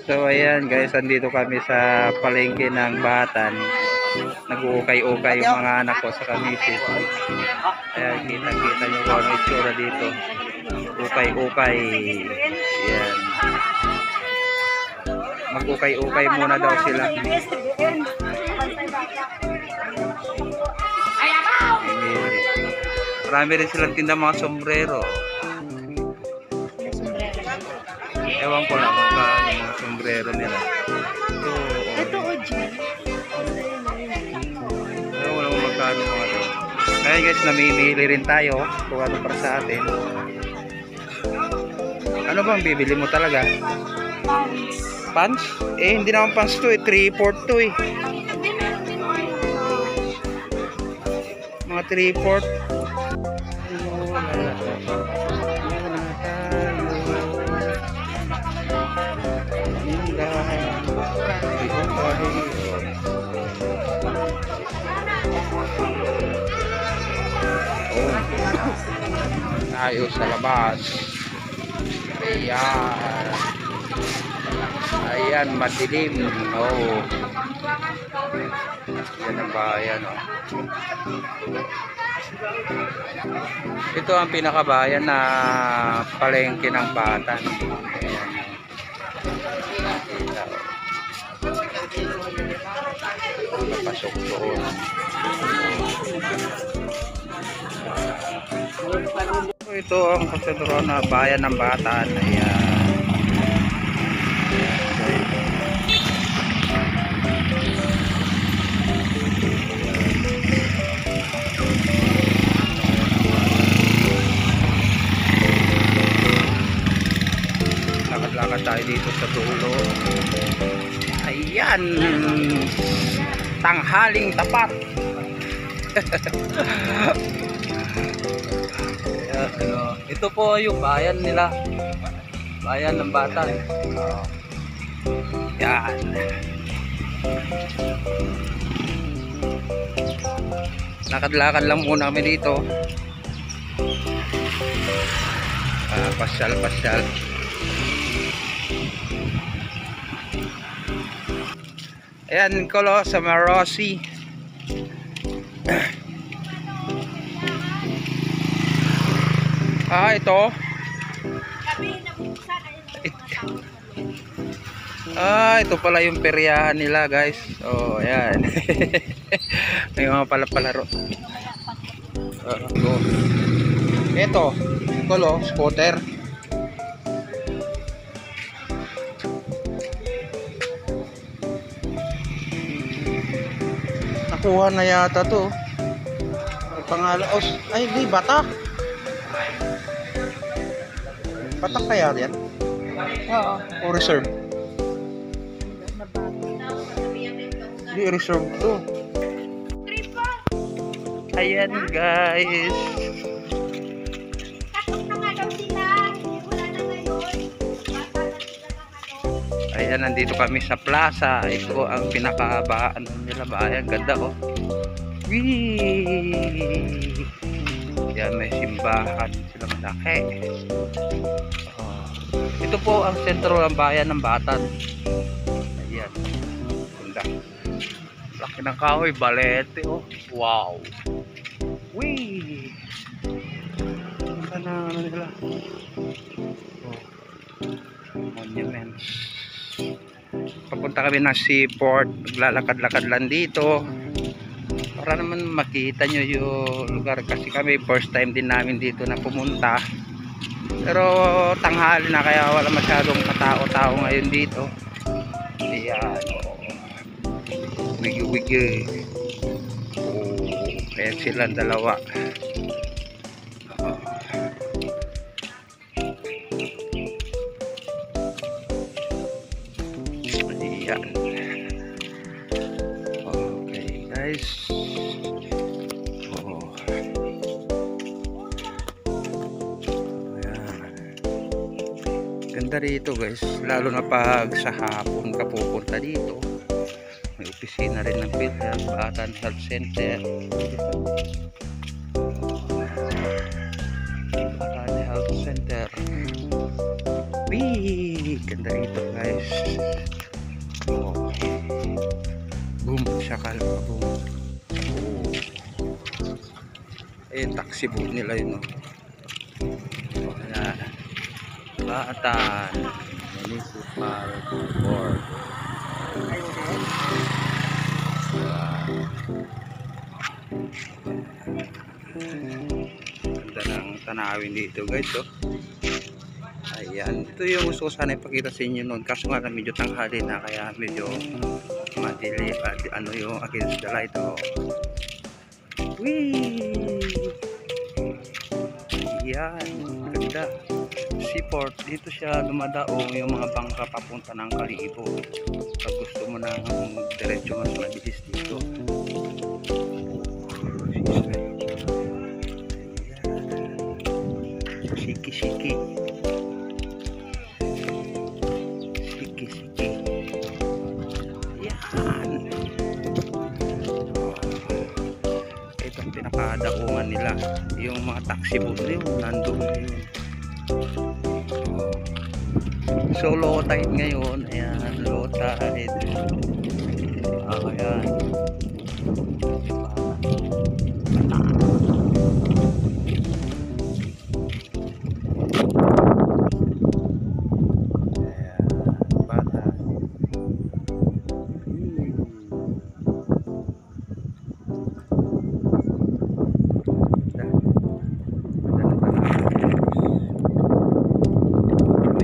So ayan guys, andito kami sa palengke ng Batan. Nag-uukay-ukay yung mga anak ko sa kamisis. Ayan, kita-kita nyo kung ano itsura dito. Ukay-ukay. Ayan. Mag-ukay-ukay muna daw sila. Marami rin silang tinda mga sombrero. Ewan ko lang kung paano mga sombrero nila. Ito o dyan. Ewan ko lang kung magkano mga ito. Ngayon guys, namimili rin tayo kung ano para sa atin. Ano bang bibili mo talaga? Pants. Pants? Eh, hindi naman pants to eh. 3/4 to eh. Hindi, meron din Mga 3/4. Tayo sa labas. Ayan. Ayan, madilim. Oh. Yan ang bayan, oh. Ito ang pinakabayan na palengke ng Batan. Ayan. Napasok doon. Ito ang kasadro na bayan ng Batan. Ayan. Lakad-lakad tayo dito sa dulo. Ayan. Tanghaling tapat. Ito po yung bayan nila. Bayan ng Batan. Yan. Lakad-lakad lang muna kami dito. Pasyal-pasyal. Ayan, Kolo, sa Marosi. Ito. Ito pala yung peryahan nila, guys. Oh, ayan. May mga palaro. Ito, Kolo, scooter. Nakuha na yata to. Ang pangalan, ay di bata. Bata kaya yan? Oo. O reserve? Di reserve to. Ayan guys. Takot na nga daw sila. Wala na ngayon. Bata na sila ng ano. Ayan, nandito kami sa plaza. Ito ang pinakabaan nila. Bayan, ganda oh. Wee! Yan, may simbahan sila malaki. Ito po ang sentro ng bayan ng Batan. Ayan. Ganda. Laki ng kahoy, balete oh. Wow. Wee! Ganda na ano nila. Monuments. Papunta kami ng seaport. Maglalakad-lakad lang dito para naman makita nyo yung lugar, kasi kami first time din namin dito na pumunta, pero tanghali na kaya wala masyadong katao-tao ngayon dito. Ayan, wigi-wigi. Kaya silang dalawa. Ayan. Okay guys. Ganda rito guys, lalo na pag sa hapon ka pupunta dito. May opisina rin ng PhilHealth, Batan Health Center. Batan Health Center. Wee! ganda rito guys. Oh. Boom, shakal pa, boom. Oh. Ayun, taxi boat nila yun, no? Oh, ayan. Batan Municipal Board. Ganda ng tanawin dito guys, oh. Ayan, ito yung gusto ko sana ipakita sa inyo noon, kaso nga medyo tanghali na, kaya medyo madili, ano yung against the light, oh. Whee! Ayan, ganda. Seaport, dito siya dumadaong yung mga bangka papunta ng Kalibo. Pag gusto mo na diretso mas mabilis dito. Siki-siki. Siki-siki. Yan. Ito ang pinakadaungan nila. Yung mga taxi boat yun, nandun yun. So low tide ngayon. Ayan, low tide. Ayan.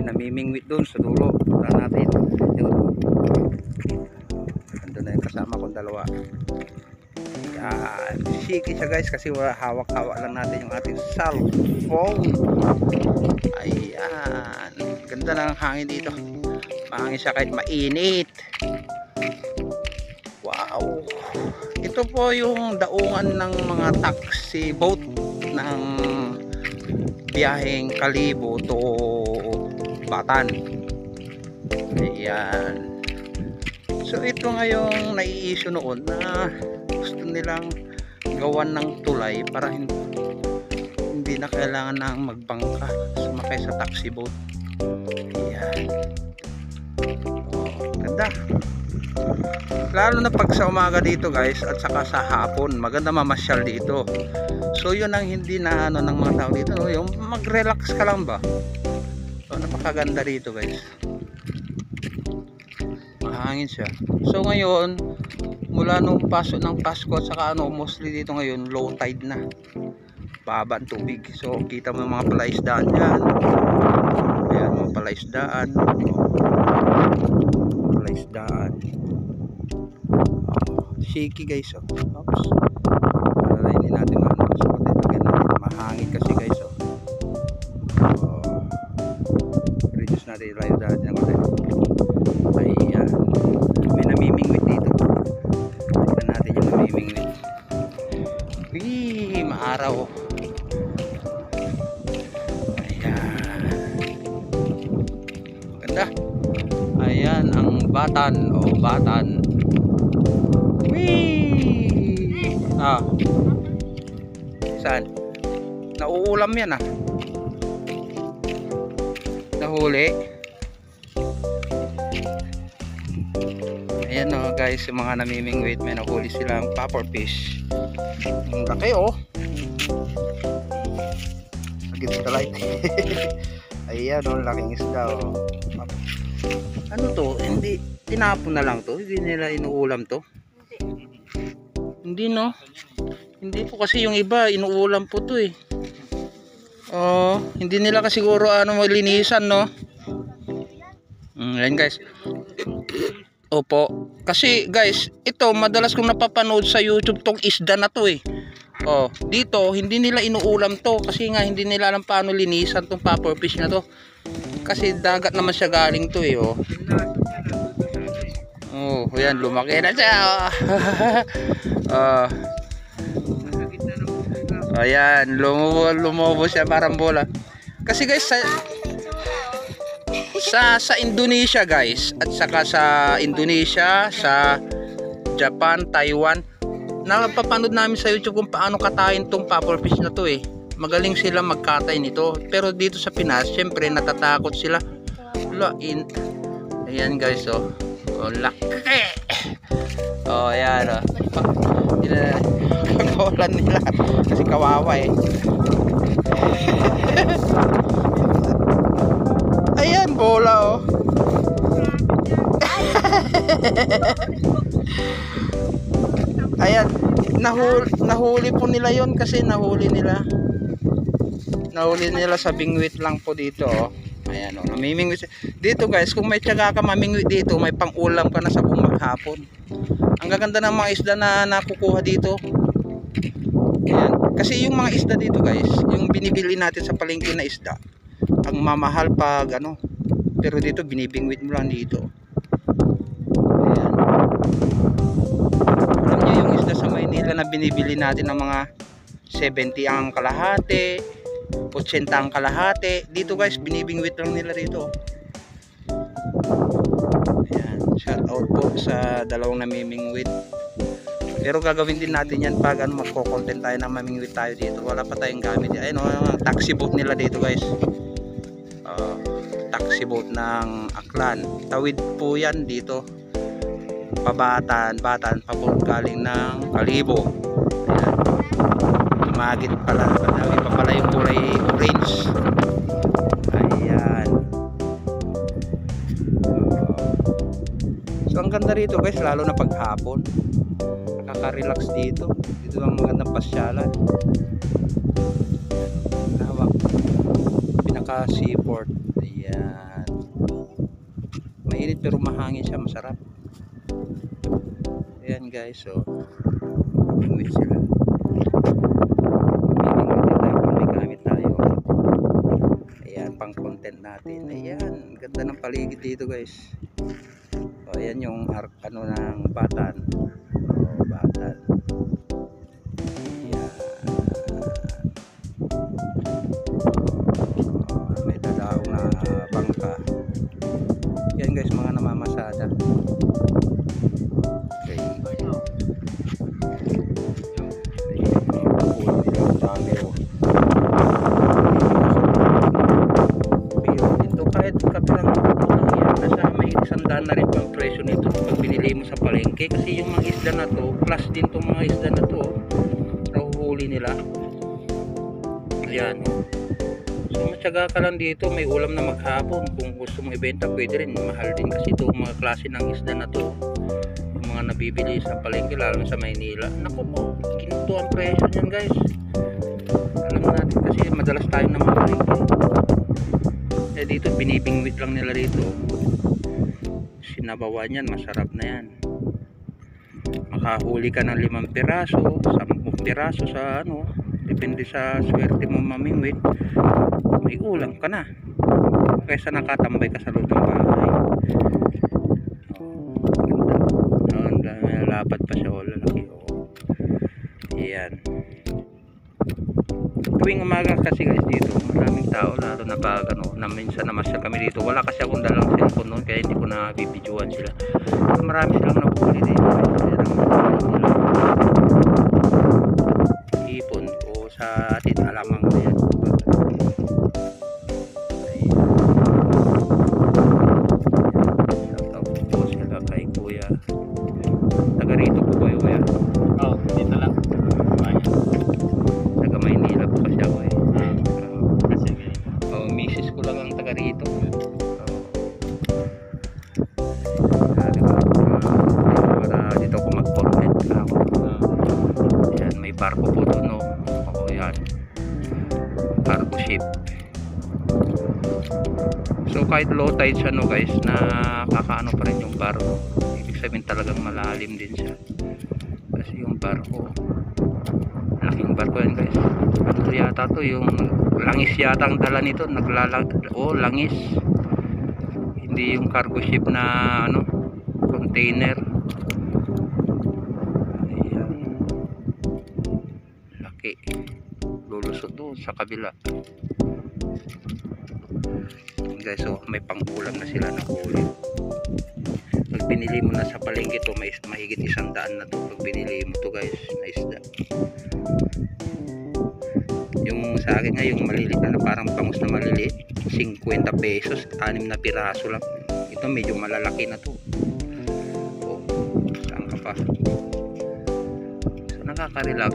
Namimingwit doon sa dulo. Punta natin. Ando na yung kasama kong dalawa. Yan. Shiki siya guys kasi hawak-hawak lang natin yung ating cellphone. Ayan. Ganda ng hangin dito. Mahangin siya kahit mainit. Wow. Ito po yung daungan ng mga taxi boat ng biyaheng Kalibo to Batan. Ayan. So ito ngayong nai-issue noon na gusto nilang gawan ng tulay para hindi na kailangan ng magbangka sumakay sa taxi boat. Ayan. Oh, ganda. Lalo na pag sa umaga dito guys at saka sa hapon maganda mamasyal dito. So yun ang hindi na ano ng mga tao dito, no? Yung mag-relax ka lang ba. So napakaganda dito guys. Mahangin siya. So ngayon mula nung pasok ng Pasko at saka ano mostly dito ngayon low tide na. Baba ang tubig. So kita mo yung mga palaisdaan dyan. Ayan mga palaisdaan. Palaisdaan. Shaky guys, oh. Oops. Alalainin natin mga ano kasi mahangin kasi guys, oh. Reduce natin yung layo dahil ng konti. Ayan. May namimingwit dito. Tignan natin yung namimingwit. Wee! Maaraw, oh. Ayan. Ganda. Ayan ang Batan, oh, Batan. Wee! Ah. Saan? Nauulam yan, ah. Nahuli. Ayan, oh, guys, yung mga namimingwit, may nahuli silang popper fish. Ang laki, oh. Against the light. Ayan, oh, laking isda, oh. Ano to? Hindi, tinapon na lang to? Hindi nila inuulam to? Hindi, no? Hindi po kasi yung iba inuulam po to, eh. Oh, hindi nila kasi siguro ano malinisan, no? Ayan guys. Opo. Kasi guys, ito madalas kong napapanood sa YouTube tong isda na to, eh. Oh, dito hindi nila inuulam to kasi nga hindi nila alam paano linisan tong popper fish na to. Kasi dagat naman siya galing to, eh, oh. Oh, ayan, lumaki na siya. Oh. Ayan, lumubo siya parang bola. Kasi guys sa Indonesia guys at saka sa Indonesia, sa Japan, Taiwan, napapanood namin sa YouTube kung paano katayin tong popper fish na to, eh. Magaling sila magkatay nito. Pero dito sa Pinas, syempre natatakot sila. lain. Ayan guys, oh. Oh, laki. Oh, ayan, oh. Kagawalan nila kasi kawawa eh. Ayan, bola, oh. Ayan, nahuli po nila yon kasi nahuli nila sa bingwit lang po dito, oh. Ayan, oh, namimingwit dito guys. Kung may tiyaga ka mamingwit dito, may pang-ulam ka na sa bumaghapon. Ang gaganda ng mga isda na nakukuha dito. Ayan, kasi yung mga isda dito guys, yung binibili natin sa palengke na isda, ang mamahal pag ano, pero dito binibingwit mo lang dito. Ayan. Alam nyo yung isda sa Maynila na binibili natin ng mga 70 ang kalahati, 80 ang kalahati, dito guys binibingwit lang nila dito. Ayan, shout out po sa dalawang namimingwit. Pero gagawin din natin yan pag ano, magko-content tayo na mamingwit tayo dito. Wala pa tayong gamit. Ayun, yung taxi boat nila dito guys. Taxi boat ng Aklan. Tawid po yan dito. Pabatan, papunta galing ng Kalibo. Ayan. Lumagit pala. Madami pa pala yung kulay orange. Ayan. So ang ganda rito guys, lalo na paghapon. Nakaka-relax dito. Dito ang magandang pasyalan. Hawak. Pinaka seaport. Ayan. Mainit pero mahangin siya, masarap. Ayan guys, so mamingwit sila. Mamingwit tayo kung may gamit tayo. Ayan, pang content natin. Ayan, ganda ng paligid dito guys. So, ayan yung ano ng Batan. Batan. Ayan. May dadaw na bangka. Yan guys, mga namamasada. Okay. Ito kahit kapilang yan, nasa may 100 na rin pang presyo nito pag binili mo sa palengke, kasi yung mga isda na to, plus din tong mga isda na to, nahuhuli nila. Ayan, oh. So matyaga ka lang dito, may ulam na maghapon. Kung gusto mong ibenta, pwede rin. Mahal din kasi ito mga klase ng isda na to, yung mga nabibili sa palengke, lalo sa Maynila. Naku po, ginto ang presyo niyan guys. Alam natin kasi madalas tayo na mga palengke. Eh dito binibingwit lang nila dito. Sinabawan yan, masarap na yan. Makahuli ka ng 5 piraso, 10 piraso sa ano, depende sa swerte mo mamingwit, may ulam ka na kaysa nakatambay ka sa loob ng bahay. Ganda. May lapad pa siya, o lalaki. Ayan. Tuwing umaga kasi guys dito maraming tao, lalo na pag ano, na minsan namasyal kami dito. Wala kasi akong dalang cellphone noon kaya hindi ko na bibidyoan sila. Marami silang nabuli dito. Ipon o sa atin alamang na yan. Shout out po sila kay kuya. Taga rito po kayo kuya? Oo, dito lang. Taga Maynila po kasi ako eh. Kasi misis ko lang ang taga rito. Para dito ako mag-content ako. Ayan, may barko po doon, no? O yan, cargo ship. So kahit low tide siya, no guys, nakakaano pa rin yung barko. Ibig sabihin talagang malalim din siya kasi yung barko, laking barko yan guys. Ano yata to, yung langis yata ang dala nito, langis, hindi yung cargo ship na ano, container. Ayan, laki, lulusot doon sa kabila guys. So may pang-ulam na sila na huli. Pag binili mo na sa palengke to, may mahigit 100 na to pag binili mo to guys na isda. Yung sa akin nga, yung maliliit na parang bangus na maliliit, 50 pesos, 6 na piraso lang. Ito medyo malalaki na to. Oh, saan ka pa? So nakaka-relax,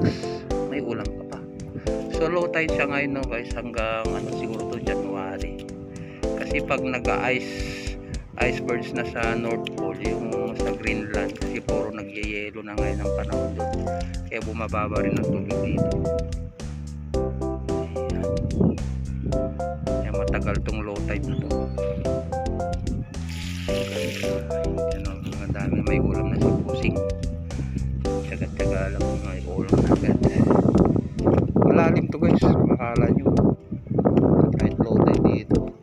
may ulam ka pa. So low tide siya ngayon, no guys, hanggang ano, siguro to January. Kasi pag icebergs na sa North Pole, yung sa Greenland, kasi puro nagyayelo na ngayon ang panahon doon, kaya bumababa rin ang tubig dito. Kaya matagal tong low tide na to. Ano, ang dami, may ulam na si Pusing. Tsaga-tsaga lang, may ulam na agad. Malalim to guys, makala nyo kahit low tide dito.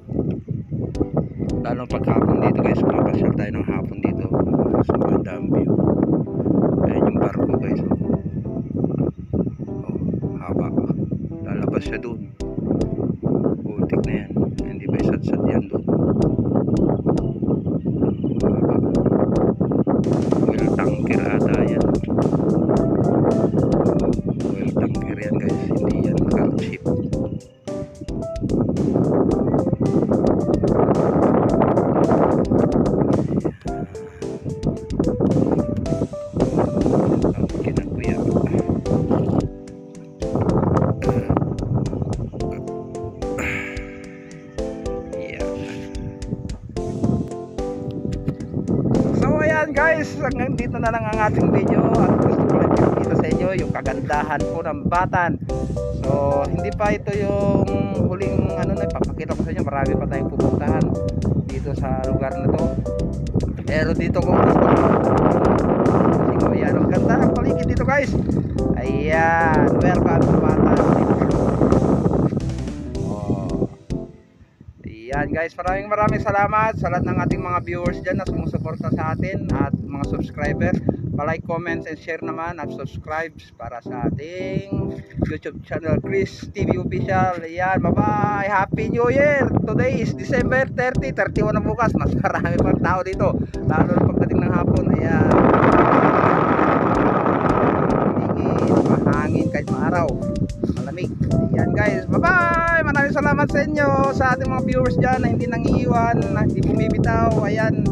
Lalo paghapon dito guys, papasyal tayo ng hapon dito. Sobrang dami view. Ayan yung barko guys. Oh, haba. Lalabas siya dun. Putik na yan. Hindi ba isat-sat yan dun? Haba. Oil tanker ata yan. Oil tanker yan guys. Hindi yan cargo ship. Guys, hanggang dito na lang ang ating video at gusto ko lang ipakita sa inyo yung kagandahan po ng Batan. So hindi pa ito yung huling ano na ipapakita ko sa inyo, marami pa tayong pupuntahan dito sa lugar na to, pero dito kung gusto ko, ayan, ang ganda ng paligid dito guys. Ayan, welcome to Batan. Yan guys, maraming salamat sa lahat ng ating mga viewers dyan na sumusuporta sa atin at mga subscriber. Pa-like, comment, and share naman at subscribe para sa ating YouTube channel, Chris TV Official. Yan, bye-bye! Happy New Year! Today is December 30, 31 na bukas. Mas marami pang tao dito, lalo na pagdating ng hapon. Ayan, mahangin kahit maaraw, malamig. Yan guys, bye-bye! Maraming salamat sa inyo, sa ating mga viewers dyan na hindi nangiiwan, na hindi bumibitaw. Ayan,